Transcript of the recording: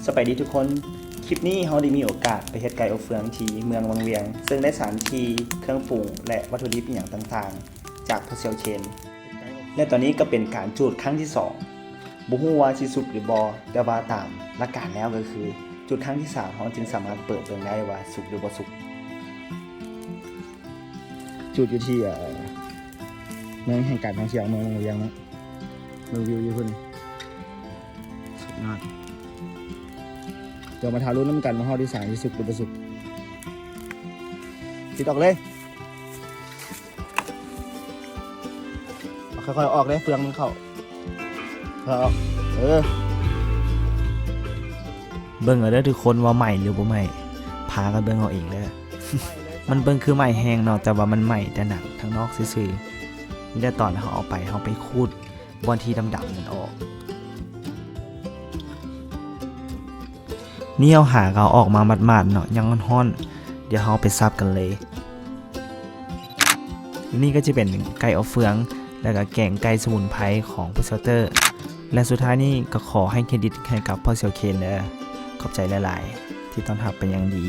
สวัสดีทุกคนคลิปนี้เราได้มีโอกาสไปเฮ็ดไก่อบเฟืองที่เมืองวังเวียงซึ่งได้สารที่เครื่องปรุงและวัตถุดิบอย่างต่างๆจากผู้เชี่ยวชาญและตอนนี้ก็เป็นการจูดครั้งที่2บ่ฮู้ว่าสิสุกหรือบ่แต่ว่าตามหลักการแล้วก็คือจุดครั้งที่3เราจึงสามารถเปิดเบิ่งได้ว่าสุกหรือบ่สุกจุดอยู่ที่เมืองแห่งการท่องเที่ยวเมืองวังเวียงเนาะเมืองวิวอยู่พุ่นสุดยอดเดี๋ยวมาทารุณน้ำกันมาห่อที่สารที่สุกหรือบ่สุกติดออกเลยค่อยๆออกเลยเฟืองมันเข้าออกเบิ่งเอาเด้อทุกคนว่าใหม่หรือบ่ใหม่พากันเบิ่งเอาเองเด้อ มันเบิ่งคือใหม่แห้งเนาะแต่ว่ามันใหม่แต่หนักทั้งนอกซื่อๆนี่แต่ตอนเขาเอาไปเขาไปคูดบอนที่ดำๆนั่นออกนี่เอาหาเขาออกมาหมาดๆเนาะยังร้อนๆเดี๋ยวเขาไปซับกันเลยนี่ก็จะเป็นไก่อบเฟืองแล้วก็แกงไก่สมุนไพรของผู้เซลเตอร์และสุดท้ายนี่ก็ขอให้เครดิตให้กับพ่อเซียวเคนเด้อขอบใจหลายๆที่ต้อนรับเป็นอย่างดี